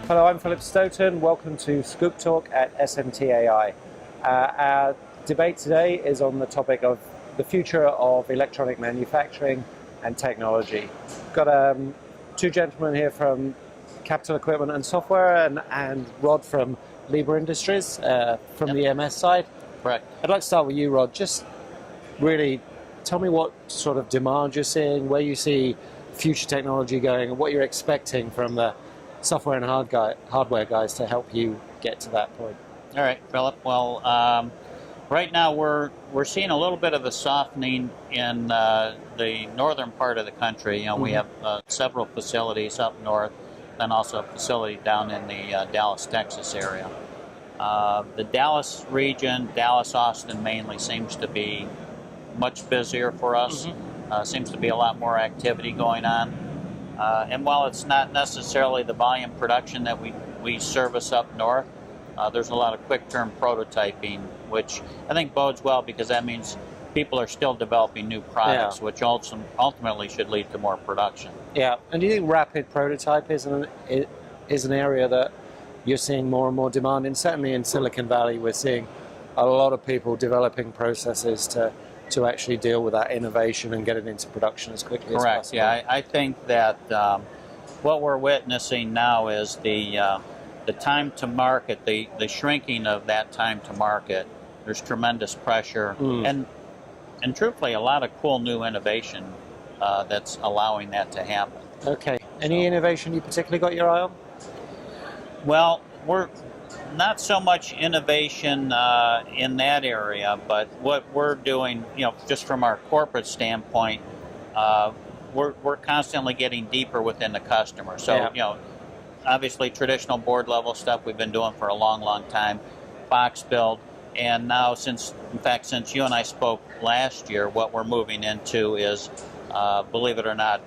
Hello, I'm Philip Stoten. Welcome to ScoopTalk at SMTAi. Our debate today is on the topic of the future of electronic manufacturing and technology. We've got two gentlemen here from Capital Equipment and Software and Rod from Libra Industries from the EMS side. Correct. I'd like to start with you, Rod. Just really tell me what sort of demand you're seeing, where you see future technology going, and what you're expecting from the software and hardware guys to help you get to that point. All right, Philip. Well, right now we're seeing a little bit of a softening in the northern part of the country. You know, we have several facilities up north, and also a facility down in the Dallas, Texas area. The Dallas region, Dallas, Austin mainly, seems to be much busier for us. Seems to be a lot more activity going on. And while it's not necessarily the volume production that we service up north, there's a lot of quick-term prototyping, which I think bodes well because that means people are still developing new products, which ultimately should lead to more production. Yeah, and do you think rapid prototype is an area that you're seeing more and more demand in? Certainly in Silicon Valley, we're seeing a lot of people developing processes to actually deal with that innovation and get it into production as quickly as possible. Yeah, I think that what we're witnessing now is the time to market, the shrinking of that time to market. There's tremendous pressure, and truthfully, a lot of cool new innovation that's allowing that to happen. Okay. Any innovation you particularly got your eye on? Well, we're not so much innovation in that area, but what we're doing, you know, just from our corporate standpoint, we're constantly getting deeper within the customer. So, you know, obviously traditional board level stuff we've been doing for a long, long time, box build, and now since you and I spoke last year, what we're moving into is, believe it or not,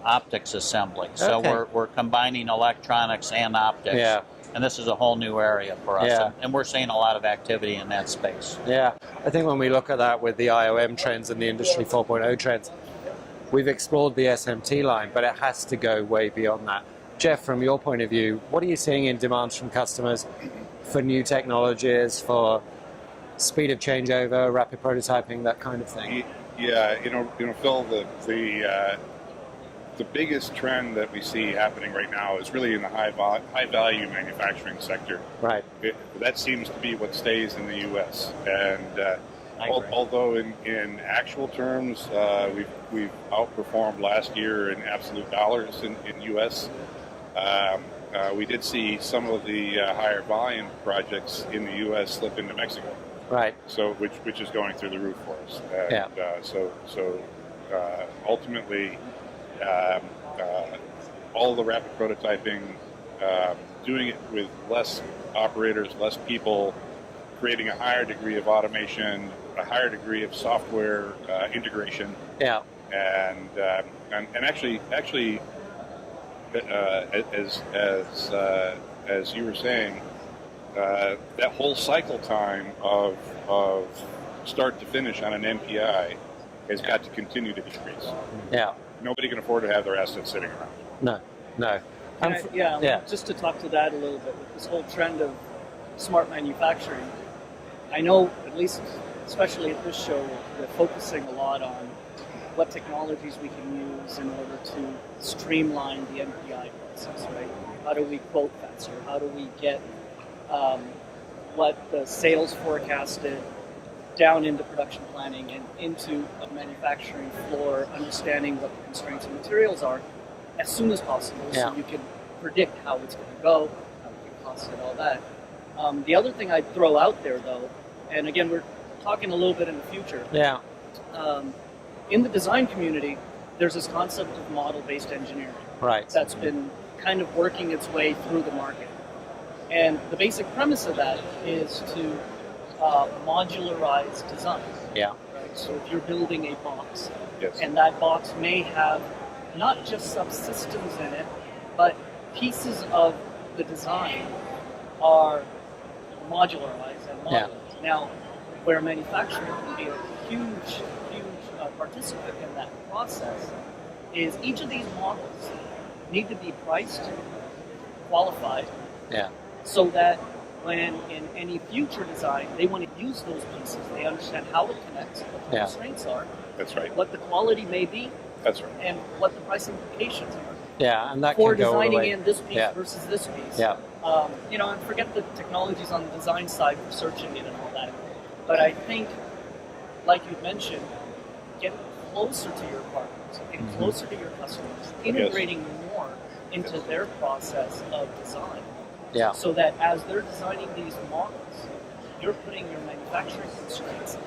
optics assembly. So we're combining electronics and optics. Yeah. And this is a whole new area for us, and we're seeing a lot of activity in that space. Yeah, I think when we look at that with the IOM trends and the Industry 4.0 trends, we've explored the SMT line, but it has to go way beyond that. Jeff, from your point of view, what are you seeing in demands from customers for new technologies, for speed of changeover, rapid prototyping, that kind of thing? Yeah, you know, Phil, the biggest trend that we see happening right now is really in the high value manufacturing sector. Right. That seems to be what stays in the U.S. And although in actual terms we've outperformed last year in absolute dollars in U.S., we did see some of the higher volume projects in the U.S. slip into Mexico. Right. So which is going through the roof for us. And, so ultimately. All the rapid prototyping, doing it with less operators, less people, creating a higher degree of automation, a higher degree of software integration. Yeah. And actually, as you were saying, that whole cycle time of start to finish on an NPI has got to continue to decrease. Yeah. Nobody can afford to have their assets sitting around. No. Just to talk to that a little bit, with this whole trend of smart manufacturing, I know, at least, especially at this show, we're focusing a lot on what technologies we can use in order to streamline the NPI process, right? How do we quote faster? How do we get what the sales forecasted down into production planning and into a manufacturing floor, understanding what the constraints and materials are as soon as possible, so you can predict how it's going to go, how it can cost it, all that. The other thing I'd throw out there, though, and again, we're talking a little bit in the future. Yeah. In the design community, there's this concept of model-based engineering. Right. That's been kind of working its way through the market. And the basic premise of that is to modularize design. Yeah. Right? So if you're building a box, Yes. and that box may have not just subsystems in it, but pieces of the design are modularized and modular. Now, where manufacturing can be a huge participant in that process is each of these models need to be priced qualified. Yeah. So that when in any future design they want to use those pieces, they understand how it connects, what the constraints are, That's right. what the quality may be, That's right. and what the price implications are. Yeah, and that For can go all the designing way. in this piece versus this piece. Yeah. And forget the technologies on the design side for searching it and all that. But I think, like you mentioned, get closer to your partners, get closer to your customers, integrating more into their process of design. Yeah. So that as they're designing these models, you're putting your manufacturing constraints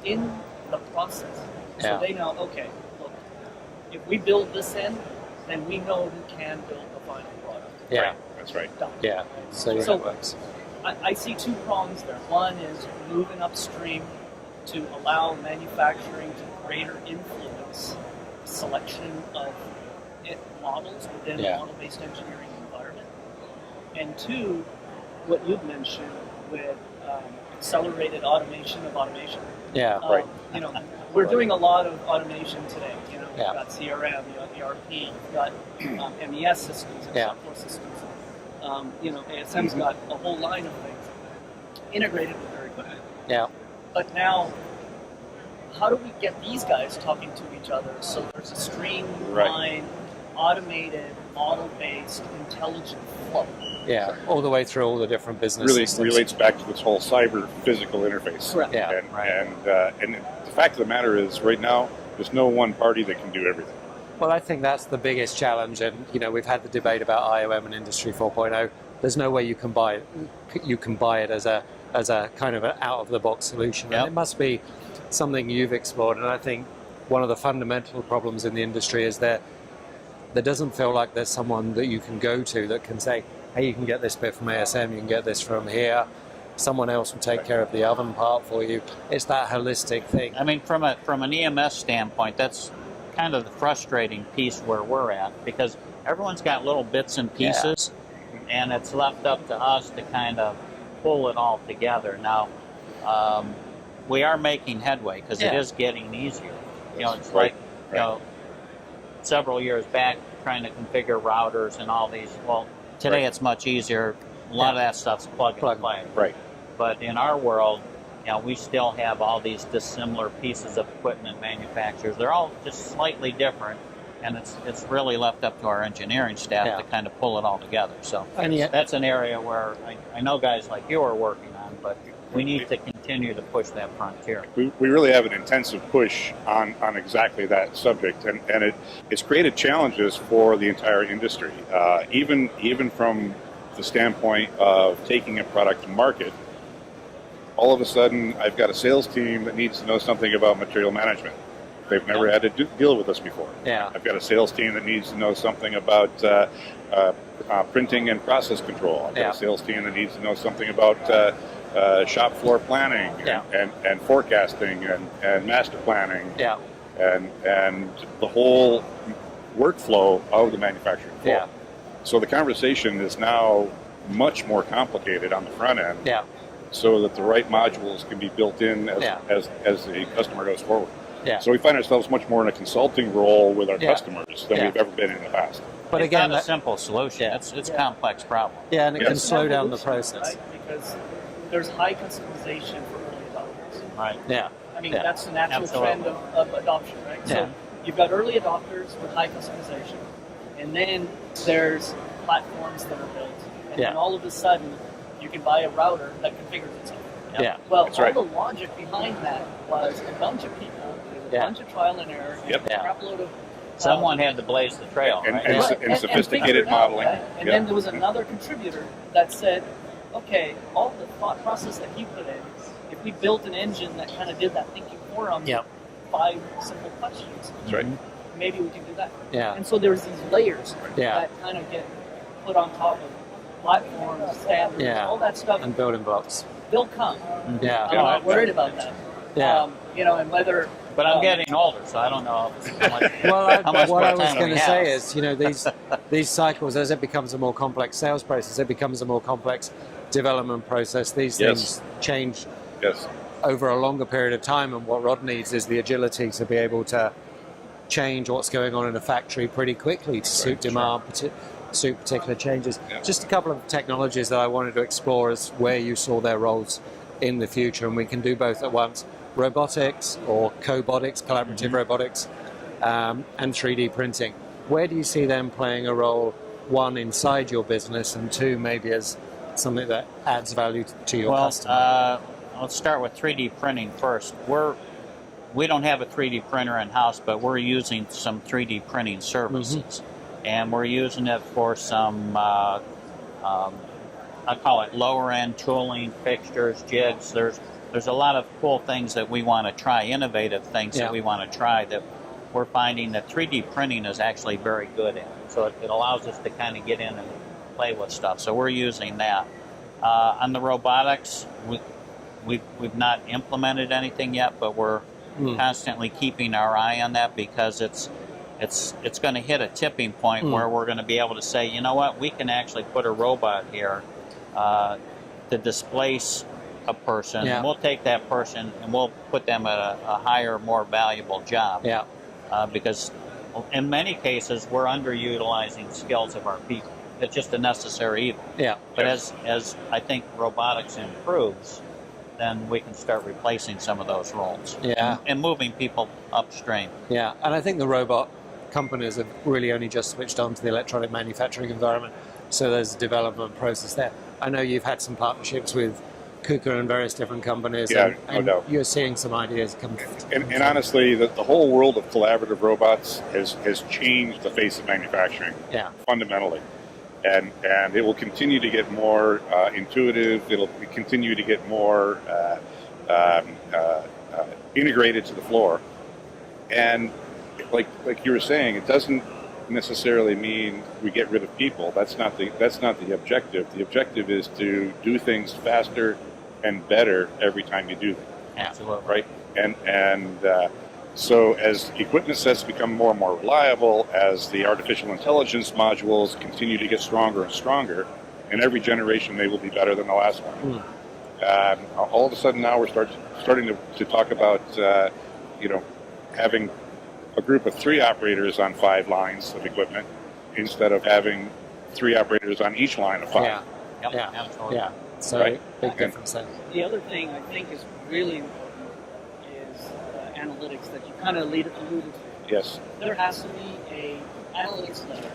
in the process. So they know, okay, look, if we build this in, then we know who can build the final product. Yeah. Right. That's right. Done. Yeah. So it works. I see two prongs there. One is moving upstream to allow manufacturing to greater influence selection of models within a model-based engineering environment. And two, what you've mentioned with accelerated automation of automation. Yeah. Right. We're doing a lot of automation today. You've Yeah. got CRM, you've got ERP, you've got MES systems and software systems. ASM's got a whole line of things integrated with their equipment. Yeah. But now, how do we get these guys talking to each other so there's a streamlined, automated, model-based, intelligent flow? Yeah. All the way through all the different business Really systems. relates back to this whole cyber-physical interface. Correct. Yeah. And the fact of the matter is, right now, there's no one party that can do everything. Well, I think that's the biggest challenge, and we've had the debate about IOM and Industry 4.0. There's no way you can buy it. You can buy it as a kind of an out-of-the-box solution, and it must be something you've explored. And I think one of the fundamental problems in the industry is that there doesn't feel like there's someone that you can go to that can say, "Hey, you can get this bit from ASM, you can get this from here. Someone else will take care of the oven part for you." It's that holistic thing. I mean, from an EMS standpoint, that's kind of the frustrating piece where we're at, because everyone's got little bits and pieces, and it's left up to us to kind of pull it all together. Now, we are making headway because it is getting easier. It's like, several years back trying to configure routers and all these. Well, today it's much easier. A lot of that stuff's plug and play. Right. But in our world, we still have all these dissimilar pieces of equipment manufacturers. They're all just slightly different, and it's really left up to our engineering staff to kind of pull it all together. So that's an area where I know guys like you are working on, but we need to continue to push that frontier. We really have an intensive push on exactly that subject, and it's created challenges for the entire industry, even from the standpoint of taking a product to market. All of a sudden, I've got a sales team that needs to know something about material management. They've never had to deal with this before. Yeah. I've got a sales team that needs to know something about printing and process control. I've got a sales team that needs to know something about shop floor planning and forecasting and master planning. Yeah. And the whole workflow of the manufacturing floor. Yeah. So the conversation is now much more complicated on the front end. Yeah. So that the right modules can be built in as the customer goes forward. Yeah. So we find ourselves much more in a consulting role with our customers than we've ever been in the past. But it's again, not a simple solution. It's a complex problem. Yeah, and it can slow down the process. Right? Because there's high customization for early adopters. Right. Yeah. I mean, that's the natural trend of adoption, right? So you've got early adopters with high customization, and then there's platforms that are built, and then all of a sudden you can buy a router that configures itself. Yeah. Well, the logic behind that was a bunch of people, a bunch of trial and error, a crap load of... Someone had to blaze the trail, and sophisticated modeling. And then there was another contributor that said, okay, all the thought process that he put in, if we built an engine that kind of did that thinking for him, 5 simple questions, maybe we can do that. Yeah. And so there's these layers that kind of get put on top of platforms, standards, all that stuff. And building blocks. They'll come. Yeah. I'm not worried about that. Yeah. And whether... But I'm getting older, so I don't know what I was going to say have. is, these cycles, as it becomes a more complex sales process, it becomes a more complex development process. These things change over a longer period of time, and what Rod needs is the agility to be able to change what's going on in a factory pretty quickly to suit demand, suit particular changes. Yeah. Just a couple of technologies that I wanted to explore as where you saw their roles in the future, and we can do both at once. Robotics or cobotics, collaborative robotics, and 3D printing. Where do you see them playing a role, one, inside your business, and two, maybe as something that adds value to your customer? Let's start with 3D printing first. We don't have a 3D printer in-house, but we're using some 3D printing services. And we're using it for some, I call it lower-end tooling, fixtures, jigs. There's a lot of cool things that we want to try, innovative things that we want to try that we're finding that 3D printing is actually very good at. So it allows us to kind of get in and play with stuff. So we're using that. On the robotics, we've not implemented anything yet, but we're constantly keeping our eye on that because it's going to hit a tipping point where we're going to be able to say, you know what, we can actually put a robot here to displace a person. And we'll take that person and we'll put them at a higher, more valuable job. Because in many cases, we're underutilizing skills of our people. It's just a necessary evil. But as I think robotics improves, then we can start replacing some of those roles and moving people upstream. And I think the robot companies have really only just switched on to the electronic manufacturing environment, so there's a development process there. I know you've had some partnerships with KUKA and various different companies, and no doubt. You're seeing some ideas come. And honestly, the whole world of collaborative robots has changed the face of manufacturing fundamentally. And it will continue to get more intuitive. It'll continue to get more integrated to the floor. And like you were saying, it doesn't necessarily mean we get rid of people. That's not the objective. The objective is to do things faster and better every time you do them. Absolutely. Right. And so as equipment sets become more and more reliable, as the artificial intelligence modules continue to get stronger and stronger, and every generation they will be better than the last one. All of a sudden now we're starting to talk about having a group of 3 operators on 5 lines of equipment instead of having 3 operators on each line of 5. Absolutely. So big difference there. The other thing I think is really important is analytics that you kind of alluded to. Yes. There has to be a analytics layer,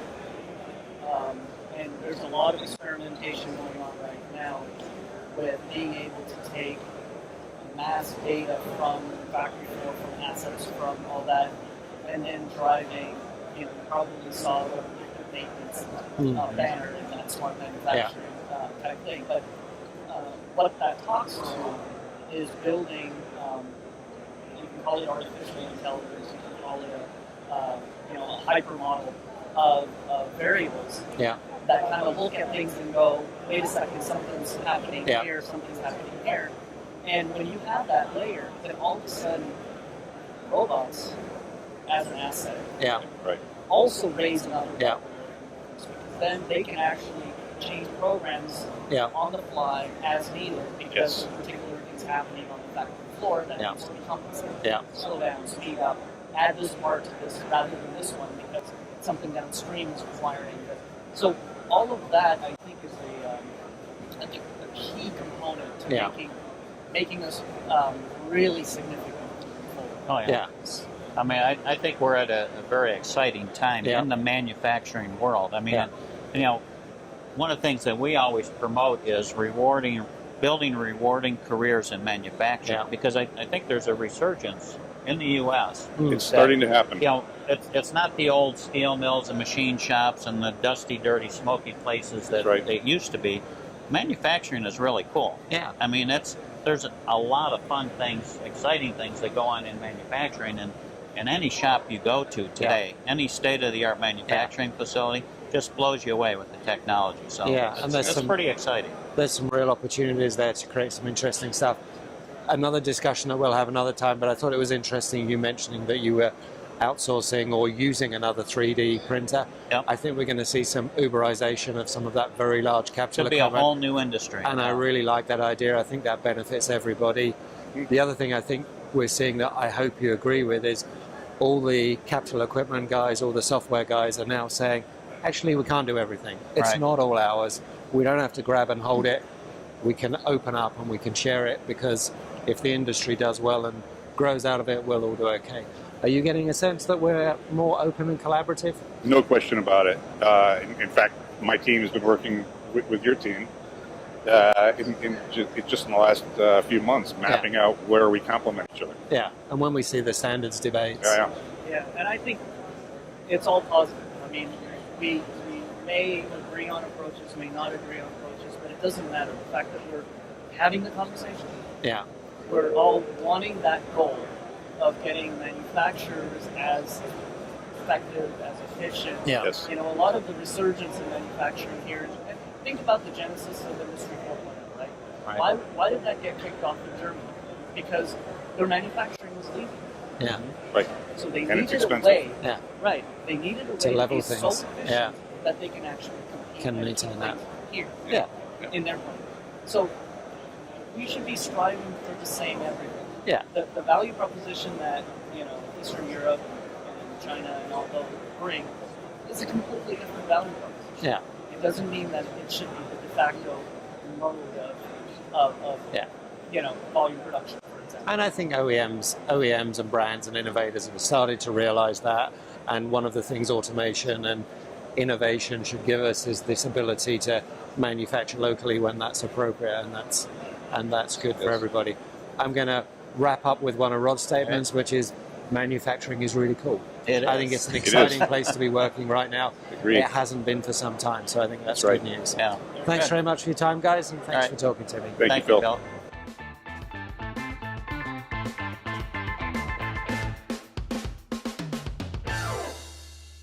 and there's a lot of experimentation going on right now with being able to take mass data from the factory floor, from assets, from all that, and then driving, you probably saw the maintenance banner in that smart manufacturing type thing. But what that talks to is building, you can call it artificial intelligence, you can call it a hyper model of variables that kind of look at things and go, wait a second, something's happening here, something's happening here. And when you have that layer, then all of a sudden, robots as an asset also raise another level. Then they can actually change programs on the fly as needed because of particular things happening on the factory floor that needs to be compensated. Slow down, speed up, add this part to this rather than this one because something downstream is requiring it. So all of that, I think, is a key component to making us really significant forward. I mean, I think we're at a very exciting time in the manufacturing world. I mean, one of the things that we always promote is building rewarding careers in manufacturing because I think there's a resurgence in the U.S. It's starting to happen. It's not the old steel mills and machine shops and the dusty, dirty, smoky places that they used to be. Manufacturing is really cool. I mean, there's a lot of fun things, exciting things that go on in manufacturing, and any shop you go to today, any state-of-the-art manufacturing facility just blows you away with the technology. So and that's pretty exciting. There's some real opportunities there to create some interesting stuff. Another discussion that we'll have another time, but I thought it was interesting you mentioning that you were outsourcing or using another 3D printer. I think we're going to see some Uberization of some of that very large capital equipment. It'll be a whole new industry. And I really like that idea. I think that benefits everybody. The other thing I think we're seeing that I hope you agree with is all the capital equipment guys, all the software guys are now saying, actually we can't do everything. It's Right. not all ours. We don't have to grab and hold it. We can open up and we can share it, because if the industry does well and grows out of it, we'll all do okay. Are you getting a sense that we're more open and collaborative? No question about it. In fact, my team has been working with your team just in the last few months, mapping out where we complement each other. Yeah, and when we see the standards debates. Yeah, and I think it's all positive. I mean, we may agree on approaches, may not agree on approaches, but it doesn't matter. The fact that we're having the conversation, Yeah, we're all wanting that goal of getting manufacturers as effective, as efficient. yeah, Yes. You know, a lot of the resurgence in manufacturing here, and think about the genesis of Industry 4.0, right? Right. Why did that get kicked off in Germany? Because their manufacturing was leaving. yeah, Right. So they And it's needed a expensive. way, yeah. right? They needed a To way level to be so things. efficient Yeah. that they can actually compete Can and maintain keep that. things here Yeah. in their country. So we should be striving for the same everywhere. Yeah. The value proposition that Eastern Europe and China and all those bring is a completely different value proposition. Yeah. It doesn't mean that it should be the de facto mode of Yeah. volume production, for example. And I think OEMs and brands and innovators have started to realize that. And one of the things automation and innovation should give us is this ability to manufacture locally when that's appropriate, and that's good for everybody. I'm going to wrap up with one of Rod's statements, which is manufacturing is really cool. I think it's an exciting place to be working right now. Agreed. It hasn't been for some time, so I think that's That's right. good news. Yeah. Thanks Good. very much for your time, guys, and thanks All right. for talking to me. Thank you, Phil.